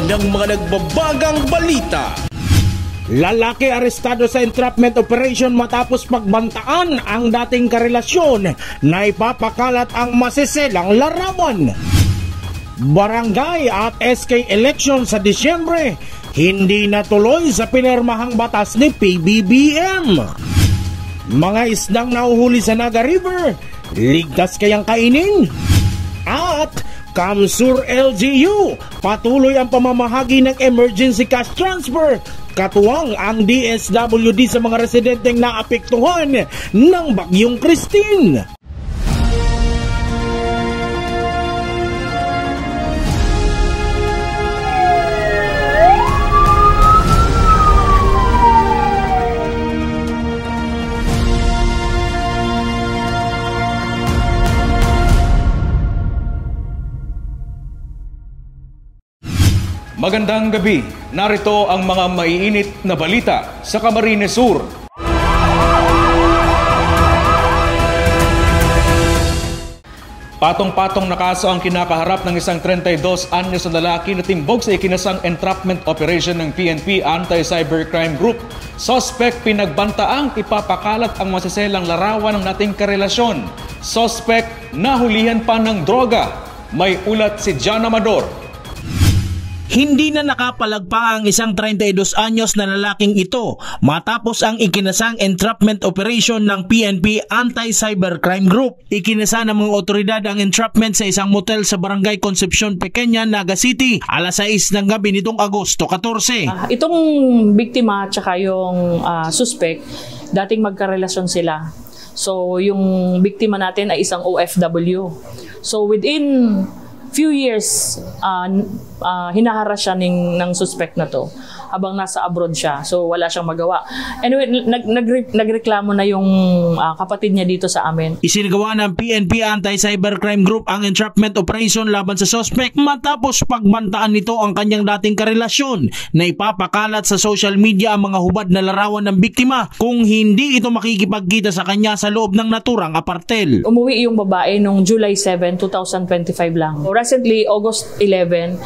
ng mga nagbabagang balita. Lalaki arestado sa entrapment operation matapos pagbantaan ang dating karelasyon na ipapakalat ang masiselang larawan. Barangay at SK election sa Disyembre, hindi natuloy sa pinirmahang batas ni PBBM. Mga isdang nauhuli sa Naga River, ligtas kayang kainin? At Kamsur LGU, patuloy ang pamamahagi ng emergency cash transfer. Katuwang ang DSWD sa mga residenteng naapektuhan ng Bagyong Christine. Magandang gabi. Narito ang mga maiinit na balita sa Camarines Sur. Patong-patong na kaso ang kinakaharap ng isang 32 anyos na lalaki na timbog sa ikinasang entrapment operation ng PNP Anti-Cybercrime Group. Suspect pinagbantaang ipapakalat ang masiselang larawan ng nating karelasyon. Suspect nahulihan pa ng droga. May ulat si John Amador. Hindi na nakapalagpa ang isang 32 anyos na lalaking ito matapos ang ikinasang entrapment operation ng PNP Anti-Cybercrime Group. Ikinasa ng mga otoridad ang entrapment sa isang motel sa Barangay Concepcion Pequeña, Naga City, alas 6 ng gabi nitong Agosto 14. Itong biktima at saka yung suspect, dating magkarelasyon sila. So yung biktima natin ay isang OFW. So within few years, hinaharas siya ng suspect na to habang nasa abroad siya. So wala siyang magawa. Anyway, nagreklamo na yung kapatid niya dito sa amin. Isinagawa ng PNP Anti-Cybercrime Group ang entrapment operation laban sa suspect matapos pagbantaan nito ang kanyang dating karelasyon na ipapakalat sa social media ang mga hubad na larawan ng biktima kung hindi ito makikipagkita sa kanya sa loob ng naturang apartel. Umuwi yung babae noong July 7, 2025 lang. Recently, August 11,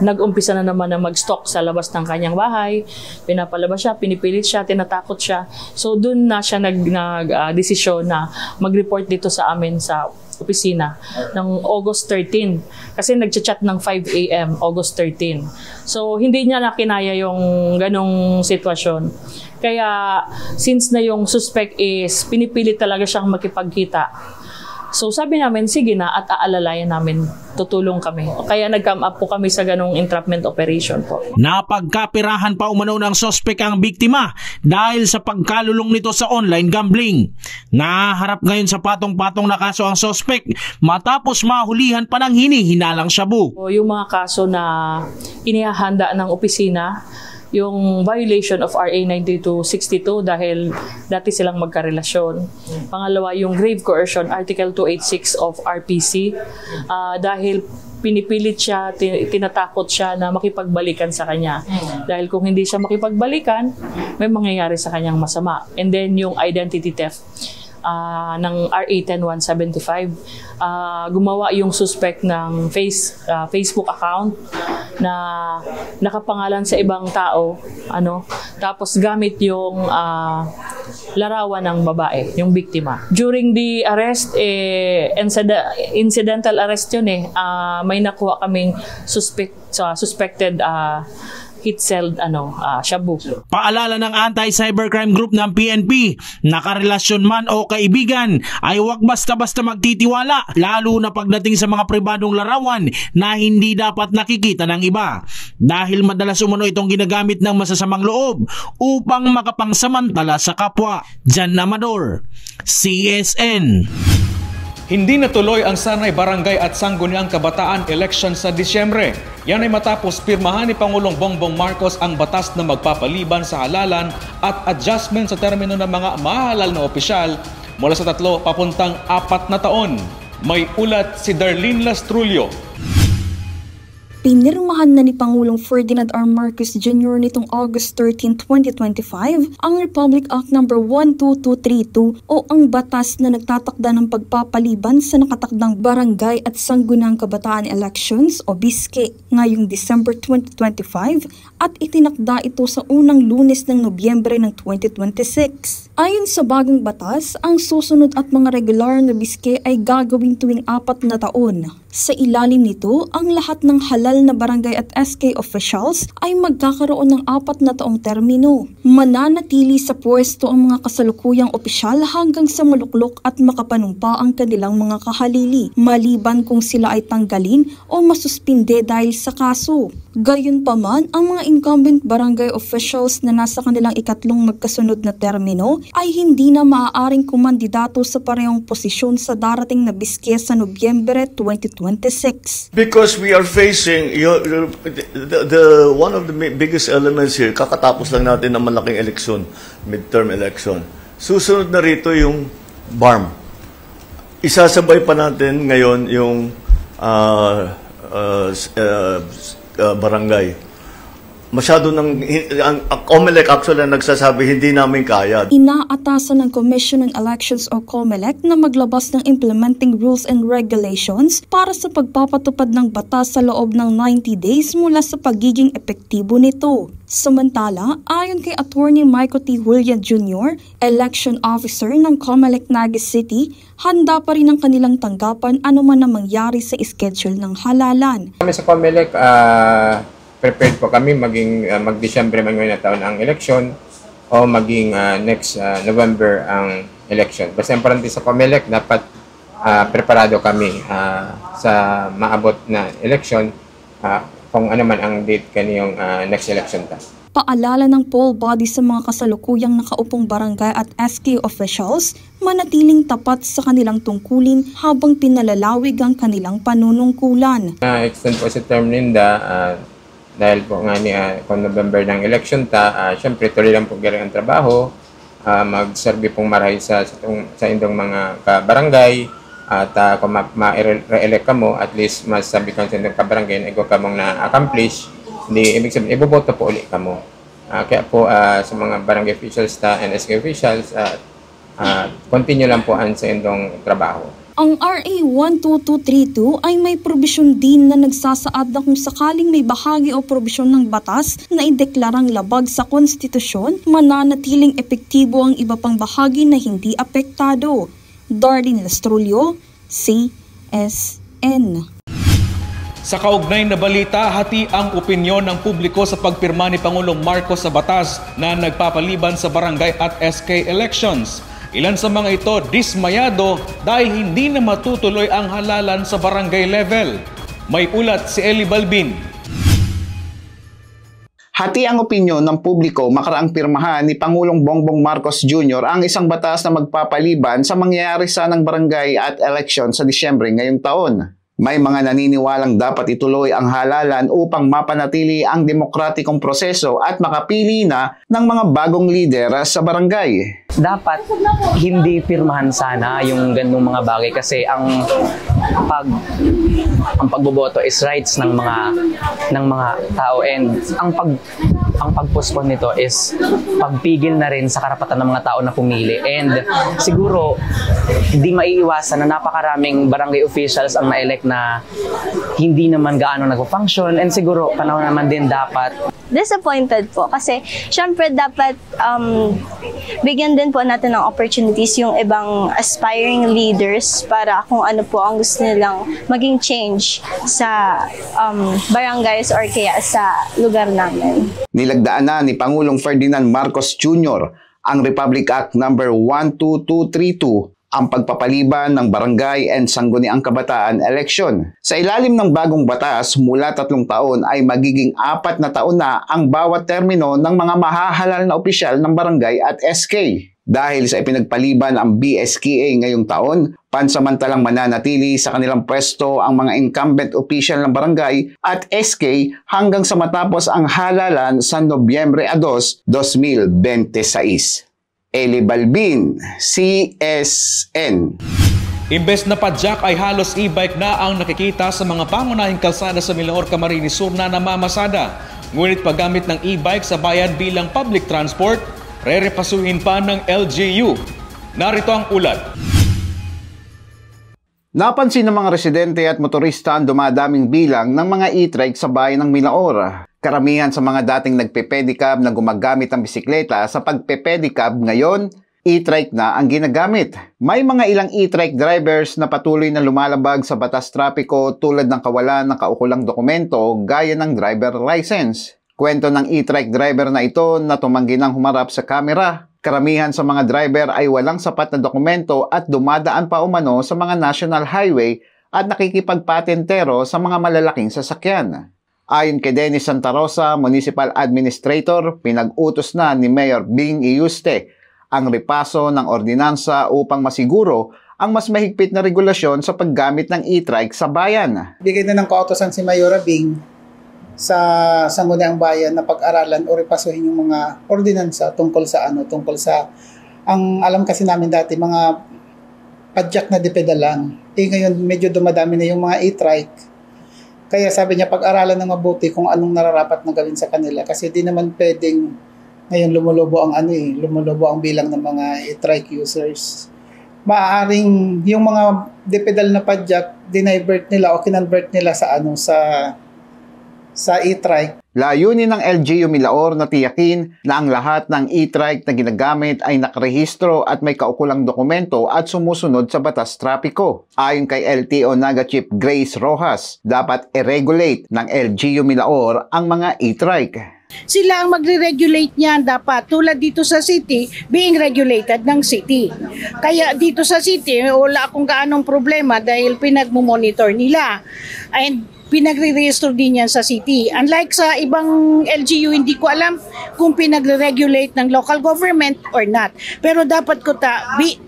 nag-umpisa na naman na mag-stalk sa labas ng kanyang bahay. Pinapalabas siya, pinipilit siya, tinatakot siya. So doon na siya nag-desisyon na mag-report dito sa amin sa opisina ng August 13. Kasi nag-chat ng 5 a.m. August 13. So hindi niya nakinaya yung ganong sitwasyon. Kaya since na yung suspect is pinipilit talaga siyang makipagkita, so sabi namin, sige na at aalalayan namin, tutulong kami. Kaya nag-come up po kami sa ganong entrapment operation po. Napagkapirahan pa umano ng suspect ang biktima dahil sa pagkalulong nito sa online gambling. Naharap ngayon sa patong-patong na kaso ang suspect matapos mahulihan pa ng hinihinalang shabu. So, yung mga kaso na inihahanda ng opisina, yung violation of RA 9262 dahil dati silang magkarelasyon. Pangalawa, yung grave coercion, Article 286 of RPC, dahil pinipilit siya, tinatakot siya na makipagbalikan sa kanya. Dahil kung hindi siya makipagbalikan, may mangyayari sa kanyang masama. And then yung identity theft ng RA 10175, gumawa yung suspect ng Facebook account na nakapangalan sa ibang tao, tapos gamit yung larawan ng babae, yung biktima. During the arrest, incidental arrest yun may nakuha kaming suspected hit-celled shabu. Paalala ng Anti-Cybercrime Group ng PNP, nakarelasyon man o kaibigan ay huwag basta-basta magtitiwala, lalo na pagdating sa mga pribadong larawan na hindi dapat nakikita ng iba. Dahil madalas umano itong ginagamit ng masasamang loob upang makapangsamantala sa kapwa. John Amador, CSN. Hindi natuloy ang Sanay Barangay at Sangguniang Kabataan election sa Disyembre. Yan ay matapos pirmahan ni Pangulong Bongbong Marcos ang batas na magpapaliban sa halalan at adjustment sa termino ng mga mahalal na opisyal mula sa 3 papuntang 4 na taon. May ulat si Darlene Lastrulio. Pinirmahan na ni Pangulong Ferdinand R. Marcos Jr. nitong August 13, 2025 ang Republic Act No. 12232 o ang batas na nagtatakda ng pagpapaliban sa nakatakdang barangay at sangguniang kabataan elections o BISKE ngayong December 2025 at itinakda ito sa unang Lunes ng Nobyembre ng 2026. Ayon sa bagong batas, ang susunod at mga regular na BISKE ay gagawin tuwing 4 na taon. Sa ilalim nito, ang lahat ng halal na barangay at SK officials ay magkakaroon ng 4 na taong termino. Mananatili sa pwesto ang mga kasalukuyang opisyal hanggang sa maluklok at makapanumpa ang kanilang mga kahalili, maliban kung sila ay tanggalin o masuspinde dahil sa kaso. Gayunpaman, ang mga incumbent barangay officials na nasa kanilang ikatlong magkasunod na termino ay hindi na maaaring kumandidato sa parehong posisyon sa darating na BISKE sa Nobyembre 2026. Because we are facing one of the biggest elements here, kakatapos lang natin ng malaking eleksyon, midterm election. Susunod na rito yung BARM. Isasabay pa natin ngayon yung barangay. Masyado ang COMELEC actually nagsasabi hindi namin kaya. Inaatasan ng Commission on Elections o COMELEC na maglabas ng implementing rules and regulations para sa pagpapatupad ng batas sa loob ng 90 days mula sa pagiging epektibo nito. Samantala, ayon kay Attorney Michael T. Julian Jr., Election Officer ng COMELEC Naga City, handa pa rin ang kanilang tanggapan anuman na mangyari sa schedule ng halalan. Kami sa COMELEC, prepared po kami maging mag-Disyembre man ngayon na taon ang election o maging next November ang election. Basta importante sa COMELEC, dapat preparado kami sa maabot na election kung ano man ang date kaniyong next election ta. Paalala ng poll body sa mga kasalukuyang nakaupong barangay at SK officials manatiling tapat sa kanilang tungkulin habang pinalalawig ang kanilang panunungkulan. Extend po sa term ninda dahil po nga ni kung November ng election syempre tuloy lang po galing ang trabaho, mag-serve pong marahay sa indong mga kabarangay at kung ma-re-elect ka mo, at least masabi ka sa indong kabarangay na ikaw ka mong na-accomplish, hindi ibig sabihin, iboboto po ulit ka mo. Kaya po sa mga barangay officials and SK officials, continue lang po sa indong trabaho. Ang RA 12232 ay may probisyon din na nagsasaad na kung sakaling may bahagi o probisyon ng batas na ideklarang labag sa konstitusyon, mananatiling epektibo ang iba pang bahagi na hindi apektado. Darlene Lastrulio, CSN. Sa kaugnay na balita, hati ang opinyon ng publiko sa pagpirma ni Pangulong Marcos sa batas na nagpapaliban sa barangay at SK elections. Ilan sa mga ito dismayado dahil hindi na matutuloy ang halalan sa barangay level. May ulat si Eli Balbin. Hati ang opinyon ng publiko makaraang pirmahan ni Pangulong Bongbong Marcos Jr. ang isang batas na magpapaliban sa mangyayari sanang barangay at election sa Disyembre ngayong taon. May mga naniniwalang dapat ituloy ang halalan upang mapanatili ang demokratikong proseso at makapili na ng mga bagong lider sa barangay. Dapat hindi pirmahan sana yung ganung mga bagay kasi ang pagboboto is rights ng mga tao, and ang pag-postpone nito is pagpigil na rin sa karapatan ng mga tao na pumili. And siguro di maiiwasan na napakaraming barangay officials ang na-elect na hindi naman gaano nagpo-function, and siguro panahon naman din dapat. Disappointed po kasi syempre dapat bigyan din po natin ng opportunities yung ibang aspiring leaders para kung ano po ang gusto nilang maging change sa barangays or kaya sa lugar namin. Nilagdaan na ni Pangulong Ferdinand Marcos Jr. ang Republic Act No. 12232, ang pagpapaliban ng barangay and sangguniang kabataan election. Sa ilalim ng bagong batas, mula 3 taon ay magiging 4 na taon na ang bawat termino ng mga mahahalal na opisyal ng barangay at SK. Dahil sa ipinagpaliban ang BSKA ngayong taon, pansamantalang mananatili sa kanilang pwesto ang mga incumbent official ng barangay at SK hanggang sa matapos ang halalan sa Nobyembre 2, 2026. Eli Balbin, CSN. Imbes na padyak ay halos e-bike na ang nakikita sa mga pangunahing kalsada sa Milaor, Camarines Sur na namamasada. Ngunit paggamit ng e-bike sa bayan bilang public transport, rerepasuhin pa ng LGU. Narito ang ulat. Napansin ng mga residente at motorista ang dumadaming bilang ng mga e-trike sa bayan ng Milaor. Karamihan sa mga dating nagpe-pedicab na gumagamit ng bisikleta sa pagpe-pedicab ngayon, e-trike na ang ginagamit. May mga ilang e-trike drivers na patuloy na lumalabag sa batas trapiko tulad ng kawalan ng kaukulang dokumento gaya ng driver license. Kwento ng e-trike driver na ito na tumanggi ng humarap sa kamera. Karamihan sa mga driver ay walang sapat na dokumento at dumadaan pa umano sa mga national highway at nakikipagpatentero sa mga malalaking sasakyan. Ayon kay Dennis Santa Rosa, Municipal Administrator, pinag-utos na ni Mayor Bing Iyuste ang repaso ng ordinansa upang masiguro ang mas mahigpit na regulasyon sa paggamit ng e-trike sa bayan. Bigay na ng kautosan si Mayor Bing sa Sangguniang Bayan na pag-aralan o repasuhin yung mga ordinansa tungkol sa ang alam kasi namin dati mga padyak na depedalan. Ngayon medyo dumadami na yung mga e-trike. Kaya sabi niya pag-aralan ng mabuti kung anong nararapat na gawin sa kanila kasi di naman pwedeng ngayon lumulobo ang bilang ng mga e-trike users. Maaaring yung mga depedal na padyak dinivert nila o kinonvert nila sa e-trike. Layunin ng LGU Milaor na tiyakin na ang lahat ng e-trike na ginagamit ay nakarehistro at may kaukulang dokumento at sumusunod sa batas trapiko. Ayon kay LTO Naga Chief Grace Rojas, dapat i-regulate ng LGU Milaor ang mga e-trike. Sila ang magre-regulate niyan dapat. Tulad dito sa city, being regulated ng city. Kaya dito sa city, wala akong gaanong problema dahil pinagmumonitor nila. And pinagre-register din yan sa city. Unlike sa ibang LGU, hindi ko alam kung pinagre-regulate ng local government or not. Pero dapat ko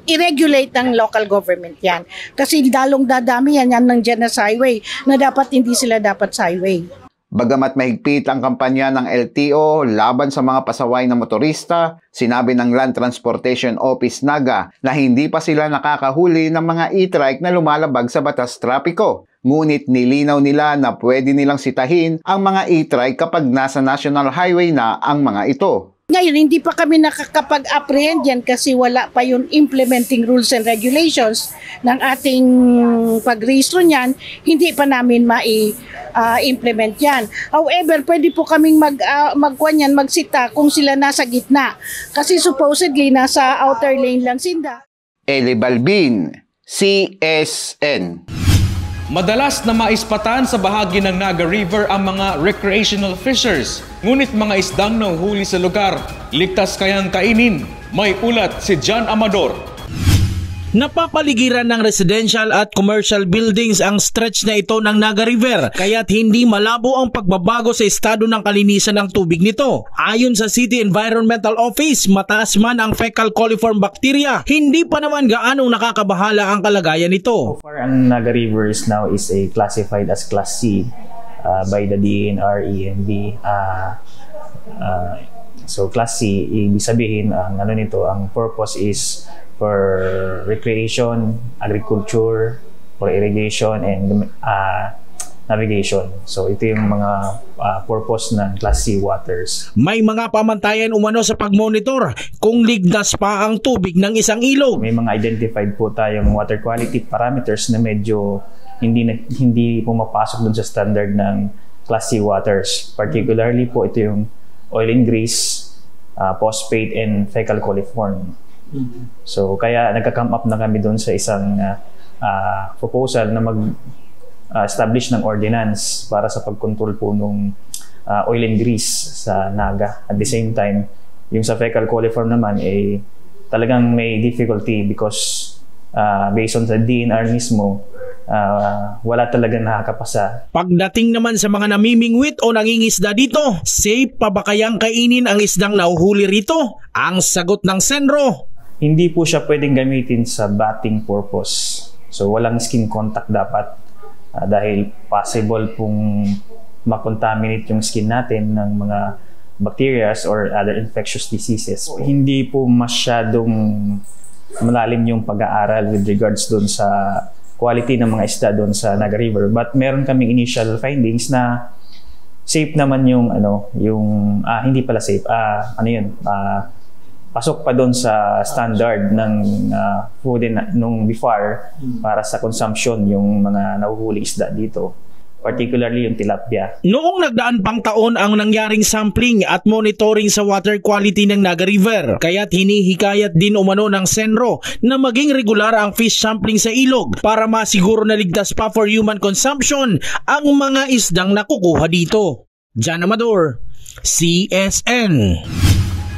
i-regulate ng local government yan. Kasi dalong dadami yan nandyan na sa highway na dapat hindi sila dapat sa highway. Bagamat mahigpit ang kampanya ng LTO laban sa mga pasaway na motorista, sinabi ng Land Transportation Office Naga na hindi pa sila nakakahuli ng mga e-trike na lumalabag sa batas trapiko. Ngunit nilinaw nila na pwede nilang sitahin ang mga e-trike kapag nasa National Highway na ang mga ito. Ngayon, hindi pa kami nakakapag-apprehend yan kasi wala pa yung implementing rules and regulations ng ating pag-rehistro niyan. Hindi pa namin implement yan. However, pwede po kaming magsita kung sila nasa gitna. Kasi supposedly, nasa outer lane lang sila. Eli Balbin, CSN. Madalas na maispatan sa bahagi ng Naga River ang mga recreational fishers. Ngunit mga isdang nahuhuli sa lugar, ligtas kayang kainin? May ulat si John Amador. Napapaligiran ng residential at commercial buildings ang stretch na ito ng Naga River, kaya't hindi malabo ang pagbabago sa estado ng kalinisan ng tubig nito. Ayon sa City Environmental Office, mataas man ang fecal coliform bacteria, hindi pa naman gaanong nakakabahala ang kalagayan nito. So far, ang Naga River now is classified as Class C by the DNR ENV. So Class C, ibig sabihin, ang purpose is for recreation, agriculture, for irrigation, and navigation. So ito yung mga purpose ng Class C waters. May mga pamantayan umano sa pagmonitor kung ligtas pa ang tubig ng isang ilog. May mga identified po tayong water quality parameters na medyo hindi pumapasok dun sa standard ng Class C waters. Particularly po ito yung oil and grease, phosphate, and fecal coliform. So kaya nagka-come up na kami doon sa isang proposal na mag-establish ng ordinance para sa pag-control po ng oil and grease sa Naga. At the same time, yung sa fecal coliform naman talagang may difficulty because based on sa DNR mismo, wala talagang nakakapasa. Pagdating naman sa mga namimingwit o nangingisda dito, safe pa ba kayang kainin ang isdang nauhuli rito? Ang sagot ng Senro, hindi po siya pwedeng gamitin sa batting purpose. So walang skin contact dapat dahil possible pong makontaminate yung skin natin ng mga bacteria or other infectious diseases. Hindi po masyadong malalim yung pag-aaral with regards doon sa quality ng mga isda doon sa Naga River. But meron kaming initial findings na safe naman yung hindi pala safe. Pasok pa doon sa standard ng food nung BIFAR para sa consumption yung mga nahuhuling isda dito, particularly yung tilapia. Noong nagdaan pang taon ang nangyaring sampling at monitoring sa water quality ng Naga River, kaya't hinihikayat din umano ng Senro na maging regular ang fish sampling sa ilog para masiguro na ligtas pa for human consumption ang mga isdang nakukuha dito. Jan Amador, CSN.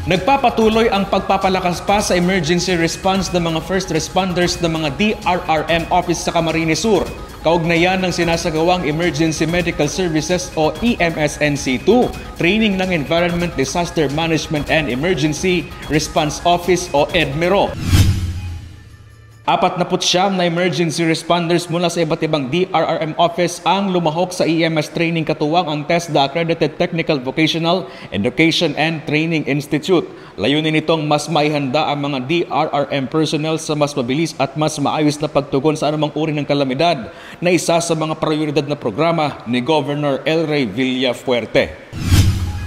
Nagpapatuloy ang pagpapalakas pa sa emergency response ng mga first responders ng mga DRRM office sa Camarines Sur. Kaugnayan ng sinasagawang Emergency Medical Services o EMSNC2, training ng Environment Disaster Management and Emergency Response Office o EDMERO. 49 na emergency responders mula sa iba't ibang DRRM office ang lumahok sa EMS training katuwang ang TESDA Accredited Technical Vocational Education and Training Institute. Layunin nitong mas maihanda ang mga DRRM personnel sa mas mabilis at mas maayos na pagtugon sa anumang uri ng kalamidad na isa sa mga prioridad na programa ni Governor El Rey Villafuerte.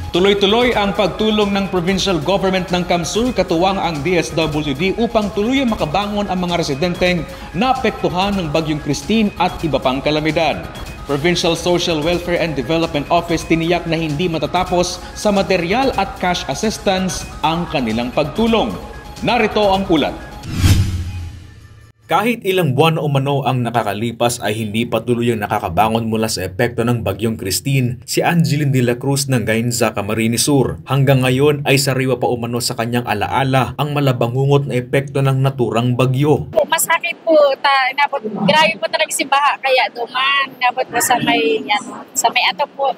Tuloy-tuloy ang pagtulong ng provincial government ng Kamsur katuwang ang DSWD upang tuluyang makabangon ang mga residenteng naapektuhan ng Bagyong Christine at iba pang kalamidad. Provincial Social Welfare and Development Office tiniyak na hindi matatapos sa material at cash assistance ang kanilang pagtulong. Narito ang ulat. Kahit ilang buwan o umano ang nakakalipas ay hindi patuloy ang nakakabangon mula sa epekto ng Bagyong Christine si Angeline de la Cruz ng Gainza, Camarines Sur. Hanggang ngayon ay sariwa pa umano sa kanyang alaala ang malabangungot na epekto ng naturang bagyo. Masakit po, grabe po talaga si baha kaya duman, dapat po sa may ato po.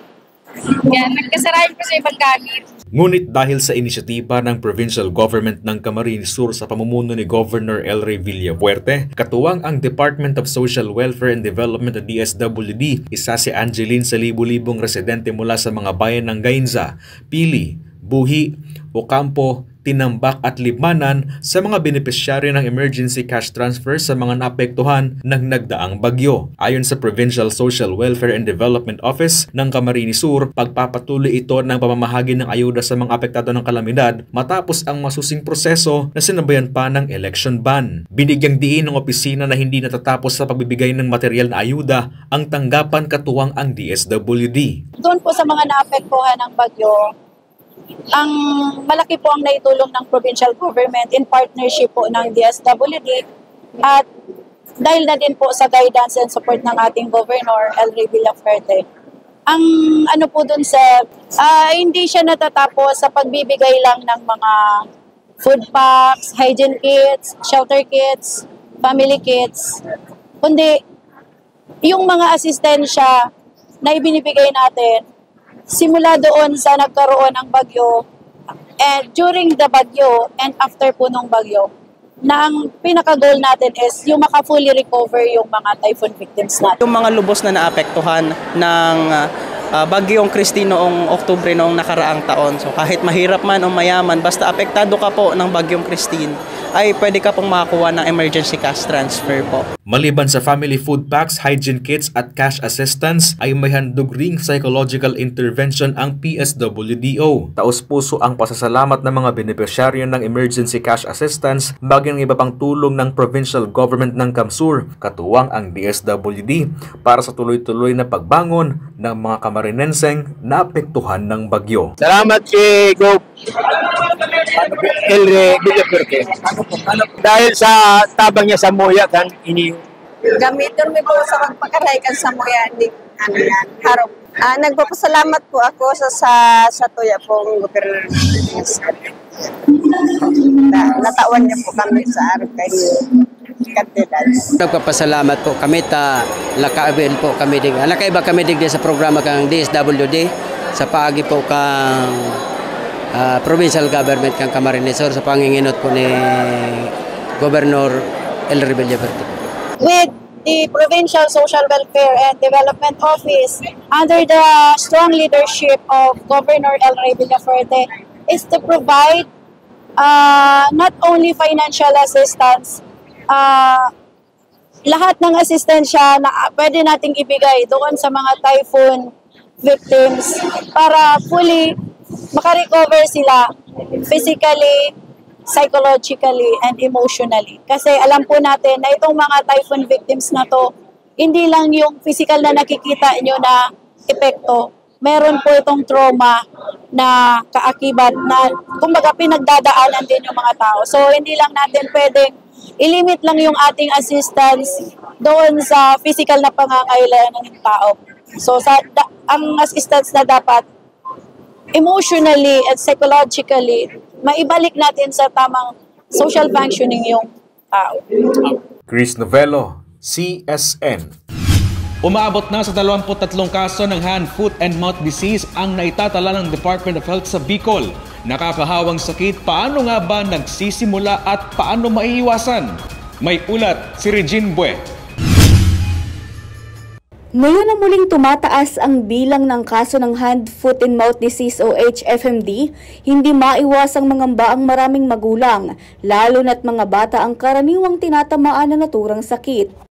Kaya nagkasarayan po sa ibang gamit. Ngunit dahil sa inisyatiba ng provincial government ng Camarines Sur sa pamumuno ni Governor El Rey Villafuerte, katuwang ang Department of Social Welfare and Development o DSWD, isa si Angeline sa libu-libong residente mula sa mga bayan ng Gainza, Pili, Buhi, Ocampo, Tinambak at Libmanan sa mga benepisyaryo ng emergency cash transfer sa mga naapektuhan ng nagdaang bagyo. Ayon sa Provincial Social Welfare and Development Office ng Camarines Sur, pagpapatuloy ito ng pamamahagi ng ayuda sa mga apektado ng kalamidad matapos ang masusing proseso na sinabayan pa ng election ban. Binigyang diin ng opisina na hindi natatapos sa pagbibigay ng material na ayuda ang tanggapan katuwang ang DSWD. Doon po sa mga naapektuhan ng bagyo, ang malaki po ang naitulong ng provincial government in partnership po ng DSWD at dahil na din po sa guidance and support ng ating Governor El Rey Villafuerte. Ang ano po dun sa hindi siya natatapos sa pagbibigay lang ng mga food packs, hygiene kits, shelter kits, family kits, kundi yung mga asistensya na ibinibigay natin simula doon sa nagkaroon ng bagyo and during the bagyo and after po nung bagyo, na ang pinaka-goal natin is yung maka-fully recover yung mga typhoon victims natin. Yung mga lubos na naapektuhan ng Bagyong Christine noong Oktubre noong nakaraang taon. So kahit mahirap man o mayaman, basta apektado ka po ng Bagyong Christine, ay pwede ka pong makakuha ng emergency cash transfer po. Maliban sa family food packs, hygiene kits at cash assistance, ay may handog ring psychological intervention ang PSWDO. Taos-puso ang pasasalamat ng mga benepisyaryo ng emergency cash assistance bagay ng iba pang tulong ng provincial government ng Kamsur, katuwang ang DSWD, para sa tuloy-tuloy na pagbangon ng mga Camarinenseng naapektuhan ng bagyo. Salamat kay Gov. El Rey Villafuerte. Dahil sa tabang niya sa moya kan ini gamiton mi po sa pagpakaraykan sa moya ni harap. Nagpapasalamat po ako sa tuya pong gobernador. Natawan niya po kami sa araw kayo. Nagpapasalamat po kami lakaibin po kami din. Lakaiba kami din sa programa kang DSWD sa paagi po kang provincial government kang Camarines Sur sa panginginot po ni Governor El Rey Villafuerte. With the Provincial Social Welfare and Development Office, under the strong leadership of Governor El Rey Villafuerte, is to provide not only financial assistance, lahat ng asistensya na pwede nating ibigay doon sa mga typhoon victims para fully makarecover sila physically, psychologically, and emotionally. Kasi alam po natin na itong mga typhoon victims na to, hindi lang yung physical na nakikita nyo na epekto. Meron po itong trauma na kaakibat na kumbaga pinagdadaanan din yung mga tao. So hindi lang natin pwedeng ilimit lang yung ating assistance doon sa physical na pangangailangan ng tao. So ang assistance na dapat emotionally and psychologically, maibalik natin sa tamang social functioning yung tao. Chris Novello, CSN. Umaabot na sa 23 kaso ng hand, foot, and mouth disease ang naitatala ng Department of Health sa Bicol. Nakakahawang sakit, paano nga ba nagsisimula at paano maiiwasan? May ulat si Regine Bue. Ngayon na muling tumataas ang bilang ng kaso ng hand, foot, and mouth disease o HFMD, hindi maiwasang mangamba ang maraming magulang, lalo na't mga bata ang karaniwang tinatamaan na naturang sakit.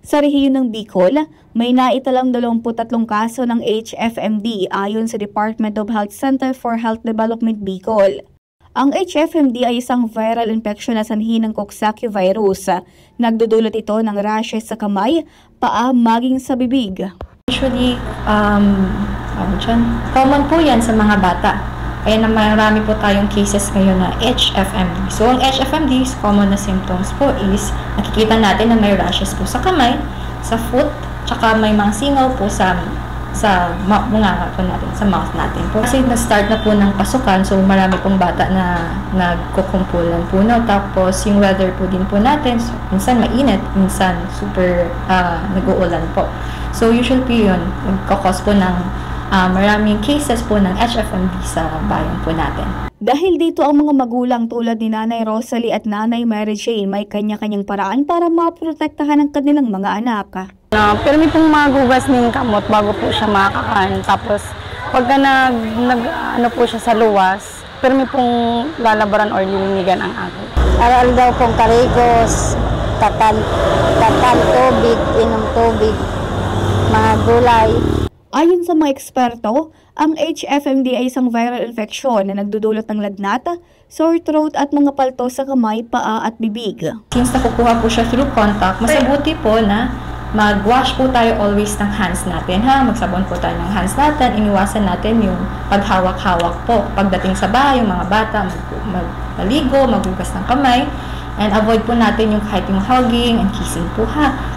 Sa rehiyon ng Bicol, may naitalang 23 kaso ng HFMD ayon sa Department of Health Center for Health Development Bicol. Ang HFMD ay isang viral infection na sanhi ng Coxsackie virus. Nagdudulot ito ng rashes sa kamay, paa, maging sa bibig. Usually, common po yan sa mga bata. Kaya na marami po tayong cases ngayon na HFMD. So, ang HFMD, common na symptoms po is nakikita natin na may rashes po sa kamay, sa foot, tsaka may mga singaw po sa mga po natin, sa mouth natin po. Kasi na-start na po ng pasukan, so marami pong bata na nagkukumpulan po, no? Tapos yung weather po din po natin, so, minsan mainit, minsan super nag-uulan po. So usually po yun, nagkakos po ng maraming cases po ng HFMD sa bayan po natin. Dahil dito ang mga magulang tulad ni Nanay Rosalie at Nanay Mary Jane may kanya-kanyang paraan para maprotektahan ang kanilang mga anak. Pero may pong magugas ng kamot bago po siya makakain. Tapos pagka ano po siya sa luwas, pero may pong lalabaran or lilinigan ang ako. Aral daw pong karigos, tatal tubig, inom tubig, mga gulay. Ayon sa mga eksperto, ang HFMD ay isang viral infection na nagdudulot ng lagnat, sore throat at mga palto sa kamay, paa at bibig. Since nakukuha po siya through contact, mas mabuti po na mag-wash po tayo always ng hands natin. Magsabon po tayo ng hands natin, iniwasan natin yung paghawak-hawak po. Pagdating sa bahay, yung mga bata, maligo, maghugas ng kamay, and avoid po natin yung kahit yung hugging and kissing po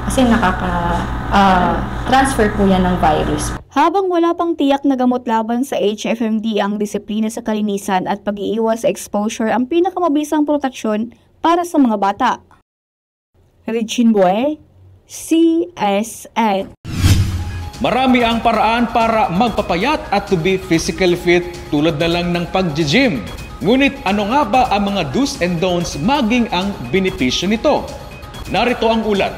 kasi nakaka-transfer po yan ng virus. Habang wala pang tiyak na gamot laban sa HFMD, ang disiplina sa kalinisan at pag-iiwas sa exposure ang pinakamabisang proteksyon para sa mga bata. Regine Bue, CSN. Marami ang paraan para magpapayat at to be physically fit tulad na lang ng pag-gym. Ngunit ano nga ba ang mga do's and don'ts maging ang benepisyo nito? Narito ang ulat.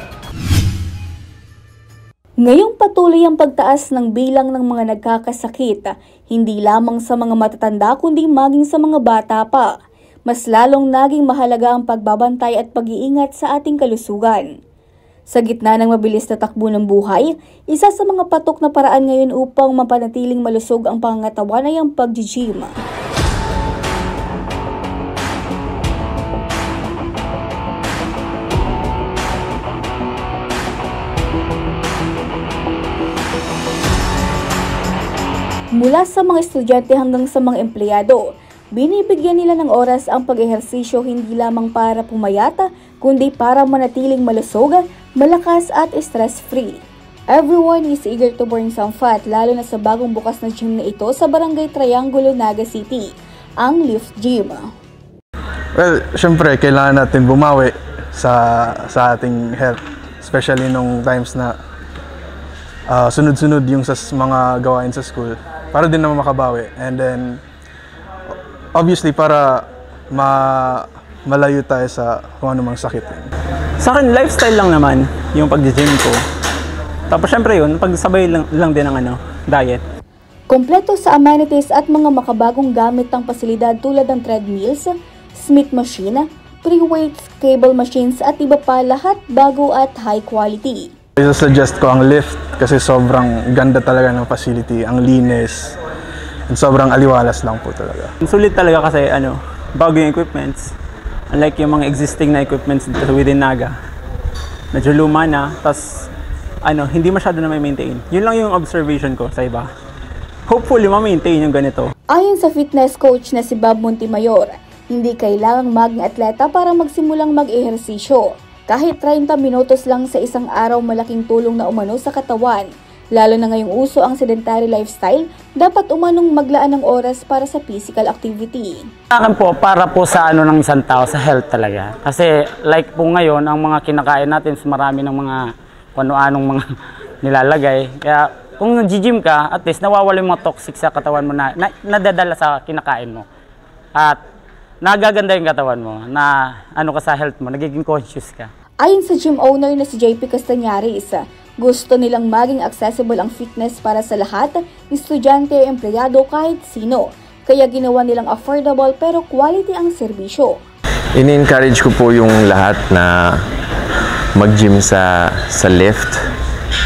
Ngayong patuloy ang pagtaas ng bilang ng mga nagkakasakit, hindi lamang sa mga matatanda kundi maging sa mga bata pa. Mas lalong naging mahalaga ang pagbabantay at pag-iingat sa ating kalusugan. Sa gitna ng mabilis na takbo ng buhay, isa sa mga patok na paraan ngayon upang mapanatiling malusog ang pangangatawan ay ang pag-gym. Mula sa mga estudyante hanggang sa mga empleyado, binibigyan nila ng oras ang pag-ehersisyo hindi lamang para pumayata, kundi para manatiling malusog, malakas at stress-free. Everyone is eager to burn some fat, lalo na sa bagong bukas na gym na ito sa Barangay Triangulo, Naga City, ang Lift Gym. Well, syempre, kailangan natin bumawi sa ating health, especially nung times na sunod-sunod yung sa mga gawain sa school. Para din naman makabawi. And then, obviously, para malayo tayo sa kung anumang sakit. Sa akin, lifestyle lang naman yung pag-gym ko. Tapos syempre yun, pagsabay lang din ng diet. Kompleto sa amenities at mga makabagong gamit ng pasilidad tulad ng treadmills, Smith machine, 3 weights, cable machines at iba pa, lahat bago at high quality. I-suggest ko ang lift kasi sobrang ganda talaga ng facility, ang linis, and sobrang aliwalas lang po talaga. Sulit talaga kasi bago yung equipments. Unlike yung mga existing na equipments within Naga. Medyo luma na, tas hindi masyado na may maintain. Yun lang yung observation ko sa iba. Hopefully ma-maintain yung ganito. Ayon sa fitness coach na si Bob Montemayor, hindi kailangang maging atleta para magsimulang mag-ehersisyo. Kahit 30 minutos lang sa isang araw, malaking tulong na umano sa katawan. Lalo na ngayong uso ang sedentary lifestyle, dapat umanong maglaan ng oras para sa physical activity. Akin po, para po sa ng isang tao, sa health talaga. Kasi like po ngayon, ang mga kinakain natin, marami ng mga ano-anong mga nilalagay. Kaya kung nag-gym ka, at least nawawala yung mga toxic sa katawan mo na nadadala sa kinakain mo. At nagaganda yung katawan mo, na ka sa health mo, nagiging conscious ka. Ayon sa gym owner na si JP Castañares, gusto nilang maging accessible ang fitness para sa lahat, estudyante, empleyado, kahit sino. Kaya ginawa nilang affordable pero quality ang serbisyo. Ini-encourage ko po yung lahat na mag-gym sa lift.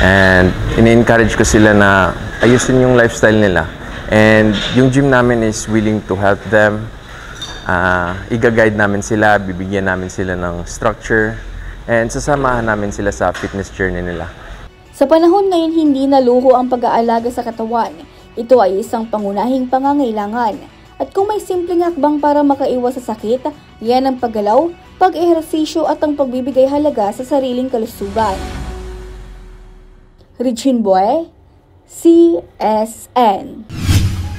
And ini-encourage ko sila na ayusin yung lifestyle nila. And yung gym namin is willing to help them. Iga-guide namin sila, bibigyan namin sila ng structure. And sasamahan namin sila sa fitness journey nila. Sa panahon ngayon, hindi na luho ang pag-aalaga sa katawan. Ito ay isang pangunahing pangangailangan. At kung may simpleng hakbang para makaiwas sa sakit, yan ang paggalaw, pag-ehersisyo at ang pagbibigay halaga sa sariling kalusugan. Regine Boy, CSN.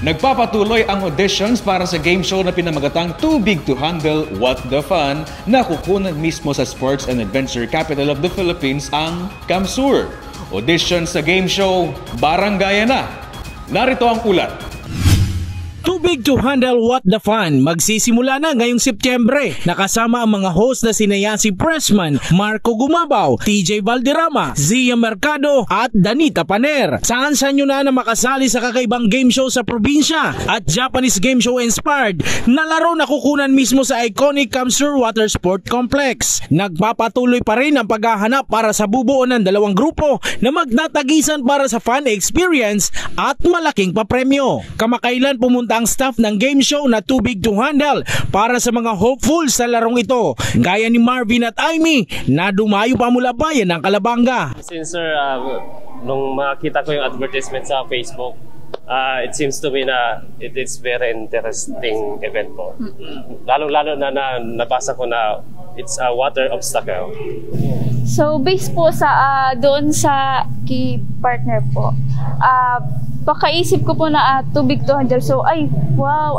Nagpapatuloy ang auditions para sa game show na pinamagatang Too Big to Handle, What the Fun, na kukunan mismo sa Sports and Adventure Capital of the Philippines, ang Kamsur. Audition sa game show, Barangay na. Narito ang ulat. Too Big to Handle, What the Fun magsisimula na ngayong Setyembre. Nakasama ang mga host na sina Yancy Pressman, Marco Gumabaw, TJ Valderrama, Zia Mercado at Danita Paner. Saan nyo na makasali sa kakaibang game show sa probinsya at Japanese game show inspired na laro na kukunan mismo sa iconic Kamsur Water Sport Complex. Nagpapatuloy pa rin ang paghahanap para sa bubuo ng 2 grupo na magtatagisan para sa fun experience at malaking papremyo. Kamakailan pumunta ang staff ng game show na Too Big to Handle para sa mga hopeful sa larong ito, gaya ni Marvin at Amy na dumayo pa mula bayan ng Calabanga. Since nung makita ko yung advertisement sa Facebook, it seems to me na it is very interesting event po. Lalo na nabasa ko na it's a water obstacle. So based po sa doon sa key partner po, pakaisip ko po na Too Big to Handle. So ay wow,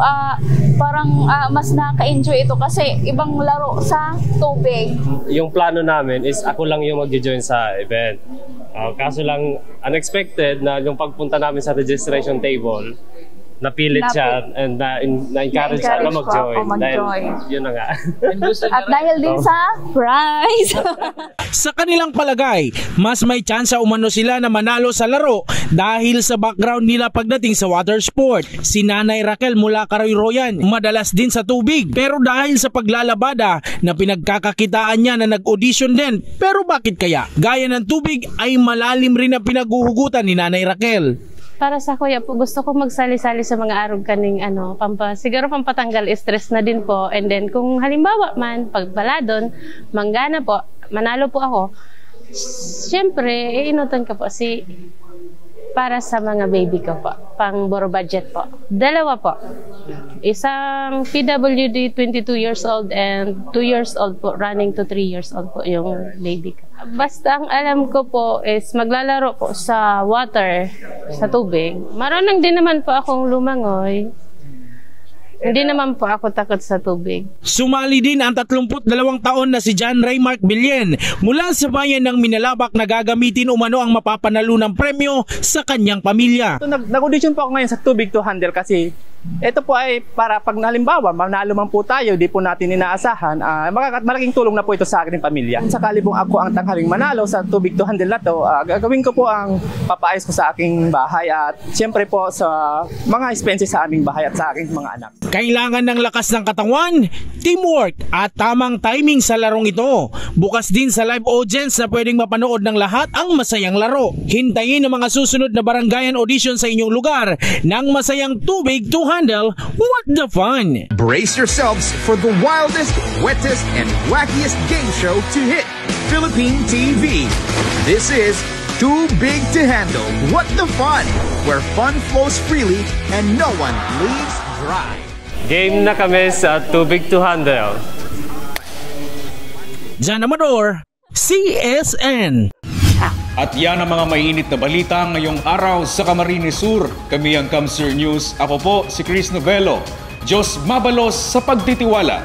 parang mas nakaka-enjoy ito kasi ibang laro sa tubig. Yung plano namin is ako lang yung mag-join sa event. Kaso lang unexpected na yung pagpunta namin sa registration table, napilit siya and na-encourage siya na mag-join. Dahil yun na nga. At dahil din sa prize. Sa kanilang palagay, mas may tsansa umano sila na manalo sa laro dahil sa background nila pagdating sa water sport. Si Nanay Raquel mula Karoy-Royan, madalas din sa tubig, pero dahil sa paglalabada na pinagkakakitaan niya na nag-audition din. Pero bakit kaya? Gaya ng tubig ay malalim rin ang pinaguhugutan ni Nanay Raquel. Para sa kuya po, gusto ko magsali-sali sa mga arog kaning siguro pampatanggal stress na din po. And then kung halimbawa man, pagbaladon, manggana po, manalo po ako, syempre, iinutan ka po para sa mga baby ko po, pang boro budget po. 2 po. Isang PWD 22 years old and 2 years old po, running to 3 years old po yung baby ko. Basta ang alam ko po is maglalaro po sa water, sa tubig. Marunong din naman po akong lumangoy. Hindi naman po ako takot sa tubig. Sumali din ang 32 taon na si John Ray Mark Billen mula sa bayan ng Minalabak na gagamitin umano ang mapapanalo ng premyo sa kanyang pamilya. Nag-audition po ako ngayon sa Too Big to Handle kasi ito po ay para pag halimbawa, manalo man po tayo, di po natin inaasahan, malaking tulong na po ito sa aking pamilya. Sakali pong ako ang tanghaling manalo sa tubig to handle na to, gagawin ko po ang papaayos ko sa aking bahay at siyempre po sa mga expenses sa aming bahay at sa aking mga anak. Kailangan ng lakas ng katawan, teamwork at tamang timing sa larong ito. Bukas din sa live audience na pwedeng mapanood ng lahat ang masayang laro. Hintayin ang mga susunod na barangayan audition sa inyong lugar ng masayang tubig to handle. What the fun! Brace yourselves for the wildest, wettest, and wackiest game show to hit Philippine TV. This is Too Big to Handle. What the fun! Where fun flows freely and no one leaves dry. Game na kami sa Too Big to Handle. Jan Amador, CSN. At yan ang mga mainit na balita ngayong araw sa Camarines Sur. Kami ang Kamsur News. Ako po si Chris Novello. Diyos mabalos sa pagtitiwala.